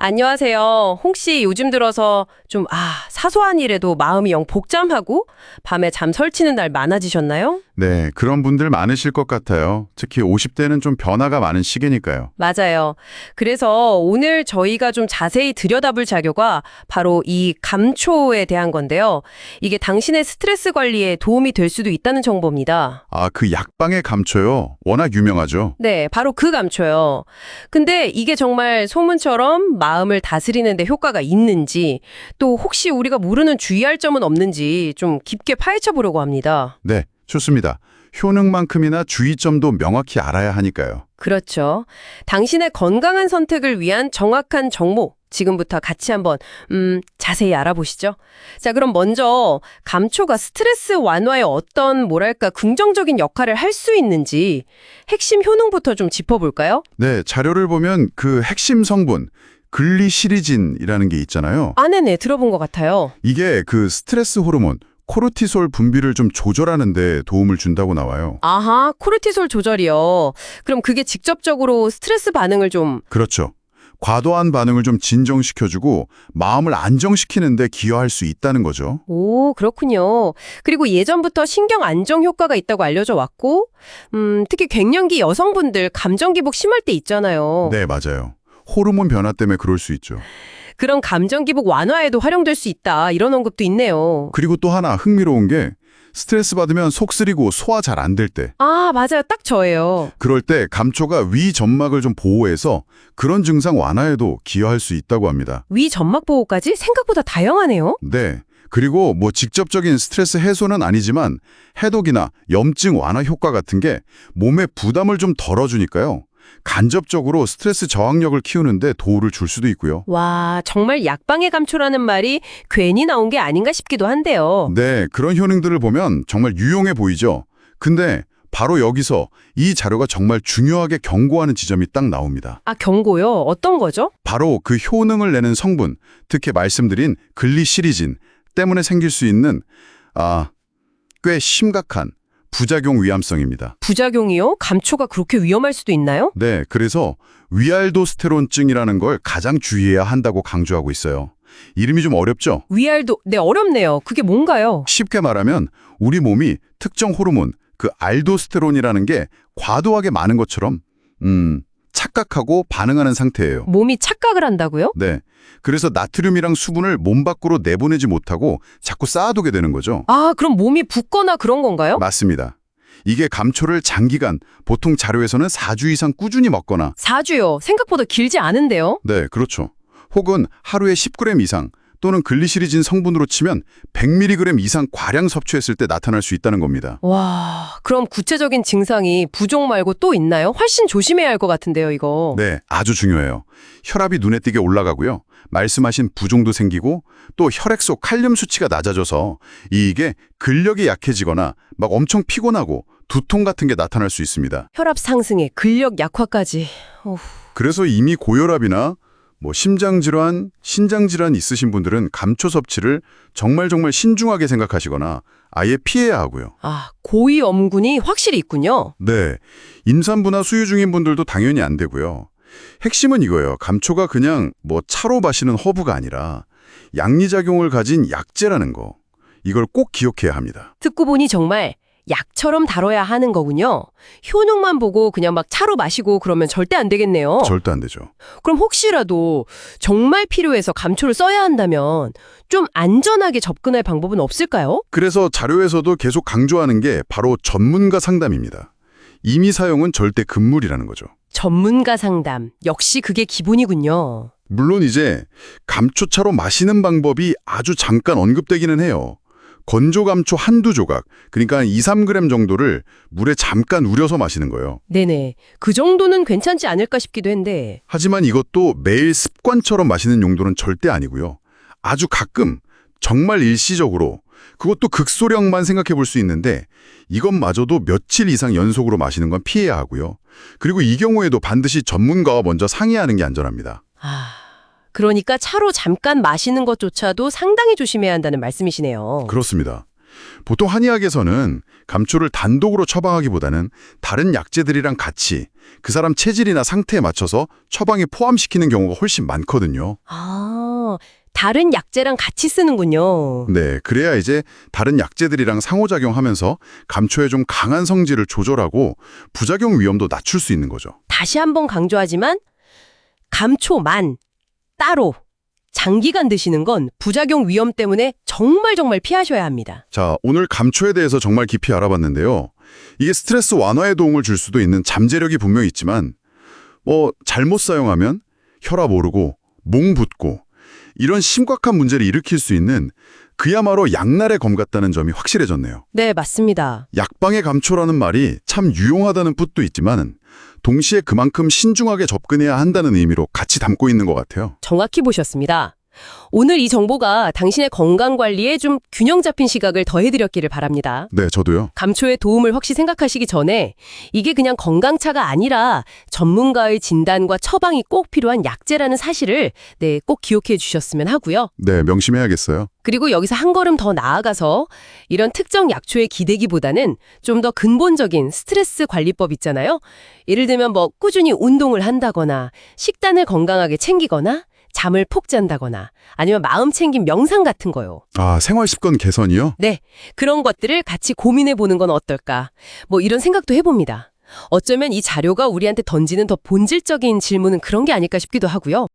안녕하세요. 혹시 요즘 들어서 좀, 사소한 일에도 마음이 영 복잡하고 밤에 잠 설치는 날 많아지셨나요? 네, 그런 분들 많으실 것 같아요. 특히 50대는 좀 변화가 많은 시기니까요. 맞아요. 그래서 오늘 저희가 좀 자세히 들여다볼 자료가 바로 이 감초에 대한 건데요. 이게 당신의 스트레스 관리에 도움이 될 수도 있다는 정보입니다. 아, 그 약방의 감초요. 워낙 유명하죠. 네, 바로 그 감초요. 근데 이게 정말 소문처럼 마음을 다스리는 데 효과가 있는지, 또 혹시 우리가 모르는 주의할 점은 없는지 좀 깊게 파헤쳐 보려고 합니다. 네, 좋습니다. 효능만큼이나 주의점도 명확히 알아야 하니까요. 그렇죠. 당신의 건강한 선택을 위한 정확한 정보, 지금부터 같이 한번 자세히 알아보시죠. 자, 그럼 먼저 감초가 스트레스 완화에 어떤 뭐랄까 긍정적인 역할을 할 수 있는지 핵심 효능부터 좀 짚어볼까요? 네, 자료를 보면 그 핵심 성분, 글리시리진이라는 게 있잖아요. 네네, 들어본 것 같아요. 이게 그 스트레스 호르몬, 코르티솔 분비를 좀 조절하는 데 도움을 준다고 나와요. 아하, 코르티솔 조절이요. 그럼 그게 직접적으로 스트레스 반응을 좀 그렇죠. 과도한 반응을 좀 진정시켜주고 마음을 안정시키는 데 기여할 수 있다는 거죠. 오, 그렇군요. 그리고 예전부터 신경 안정 효과가 있다고 알려져 왔고, 특히 갱년기 여성분들 감정 기복 심할 때 있잖아요. 네, 맞아요. 호르몬 변화 때문에 그럴 수 있죠. 그런 감정 기복 완화에도 활용될 수 있다. 이런 언급도 있네요. 그리고 또 하나 흥미로운 게 스트레스 받으면 속 쓰리고 소화 잘 안 될 때, 맞아요. 딱 저예요. 그럴 때 감초가 위 점막을 좀 보호해서 그런 증상 완화에도 기여할 수 있다고 합니다. 위 점막 보호까지 생각보다 다양하네요. 네. 그리고 뭐 직접적인 스트레스 해소는 아니지만 해독이나 염증 완화 효과 같은 게 몸에 부담을 좀 덜어주니까요. 간접적으로 스트레스 저항력을 키우는데 도움을 줄 수도 있고요. 와, 정말 약방의 감초라는 말이 괜히 나온 게 아닌가 싶기도 한데요. 네, 그런 효능들을 보면 정말 유용해 보이죠. 근데 바로 여기서 이 자료가 정말 중요하게 경고하는 지점이 딱 나옵니다. 경고요? 어떤 거죠? 바로 그 효능을 내는 성분, 특히 말씀드린 글리시리진 때문에 생길 수 있는 꽤 심각한 부작용 위험성입니다. 부작용이요? 감초가 그렇게 위험할 수도 있나요? 네, 그래서 위알도스테론증이라는 걸 가장 주의해야 한다고 강조하고 있어요. 이름이 좀 어렵죠? 위알도, 네, 어렵네요. 그게 뭔가요? 쉽게 말하면 우리 몸이 특정 호르몬, 그 알도스테론이라는 게 과도하게 많은 것처럼 착각하고 반응하는 상태예요. 몸이 착각을 한다고요? 네, 그래서 나트륨이랑 수분을 몸 밖으로 내보내지 못하고 자꾸 쌓아두게 되는 거죠. 그럼 몸이 붓거나 그런 건가요? 맞습니다. 이게 감초를 장기간, 보통 자료에서는 4주 이상 꾸준히 먹거나 4주요. 생각보다 길지 않은데요? 네, 그렇죠. 혹은 하루에 10g 이상 또는 글리시리진 성분으로 치면 100mg 이상 과량 섭취했을 때 나타날 수 있다는 겁니다. 와, 그럼 구체적인 증상이 부종 말고 또 있나요? 훨씬 조심해야 할 것 같은데요, 이거. 네, 아주 중요해요. 혈압이 눈에 띄게 올라가고요. 말씀하신 부종도 생기고 또 혈액 속 칼륨 수치가 낮아져서 이게 근력이 약해지거나 막 엄청 피곤하고 두통 같은 게 나타날 수 있습니다. 혈압 상승에 근력 약화까지. 그래서 이미 고혈압이나 심장질환, 신장질환 있으신 분들은 감초 섭취를 정말 신중하게 생각하시거나 아예 피해야 하고요. 고위 엄군이 확실히 있군요. 네, 임산부나 수유 중인 분들도 당연히 안 되고요. 핵심은 이거예요. 감초가 그냥 차로 마시는 허브가 아니라 양리작용을 가진 약재라는 거. 이걸 꼭 기억해야 합니다. 듣고 보니 정말 약처럼 다뤄야 하는 거군요. 효능만 보고 그냥 막 차로 마시고 그러면 절대 안 되겠네요. 절대 안 되죠. 그럼 혹시라도 정말 필요해서 감초를 써야 한다면 좀 안전하게 접근할 방법은 없을까요? 그래서 자료에서도 계속 강조하는 게 바로 전문가 상담입니다. 임의 사용은 절대 금물이라는 거죠. 전문가 상담. 역시 그게 기본이군요. 물론 이제 감초차로 마시는 방법이 아주 잠깐 언급되기는 해요. 건조 감초 한두 조각, 그러니까 2, 3g 정도를 물에 잠깐 우려서 마시는 거예요. 네네. 그 정도는 괜찮지 않을까 싶기도 한데. 하지만 이것도 매일 습관처럼 마시는 용도는 절대 아니고요. 아주 가끔, 정말 일시적으로, 그것도 극소량만 생각해 볼 수 있는데 이것마저도 며칠 이상 연속으로 마시는 건 피해야 하고요. 그리고 이 경우에도 반드시 전문가와 먼저 상의하는 게 안전합니다. 그러니까 차로 잠깐 마시는 것조차도 상당히 조심해야 한다는 말씀이시네요. 그렇습니다. 보통 한의학에서는 감초를 단독으로 처방하기보다는 다른 약재들이랑 같이 그 사람 체질이나 상태에 맞춰서 처방에 포함시키는 경우가 훨씬 많거든요. 아, 다른 약재랑 같이 쓰는군요. 네, 그래야 이제 다른 약재들이랑 상호작용하면서 감초의 좀 강한 성질을 조절하고 부작용 위험도 낮출 수 있는 거죠. 다시 한번 강조하지만 감초만 따로 장기간 드시는 건 부작용 위험 때문에 정말 피하셔야 합니다. 자, 오늘 감초에 대해서 정말 깊이 알아봤는데요. 이게 스트레스 완화에 도움을 줄 수도 있는 잠재력이 분명히 있지만 잘못 사용하면 혈압 오르고 몽 붓고 이런 심각한 문제를 일으킬 수 있는 그야말로 양날의 검 같다는 점이 확실해졌네요. 네, 맞습니다. 약방의 감초라는 말이 참 유용하다는 뜻도 있지만 동시에 그만큼 신중하게 접근해야 한다는 의미로 같이 담고 있는 것 같아요. 정확히 보셨습니다. 오늘 이 정보가 당신의 건강관리에 좀 균형 잡힌 시각을 더해드렸기를 바랍니다. 네, 저도요. 감초의 도움을 혹시 생각하시기 전에 이게 그냥 건강차가 아니라 전문가의 진단과 처방이 꼭 필요한 약재라는 사실을 꼭 기억해 주셨으면 하고요. 네, 명심해야겠어요. 그리고 여기서 한 걸음 더 나아가서 이런 특정 약초에 기대기보다는 좀 더 근본적인 스트레스 관리법 있잖아요. 예를 들면 꾸준히 운동을 한다거나 식단을 건강하게 챙기거나 잠을 푹 잔다거나 아니면 마음 챙김 명상 같은 거요. 아, 생활 습관 개선이요? 네, 그런 것들을 같이 고민해 보는 건 어떨까? 이런 생각도 해봅니다. 어쩌면 이 자료가 우리한테 던지는 더 본질적인 질문은 그런 게 아닐까 싶기도 하고요.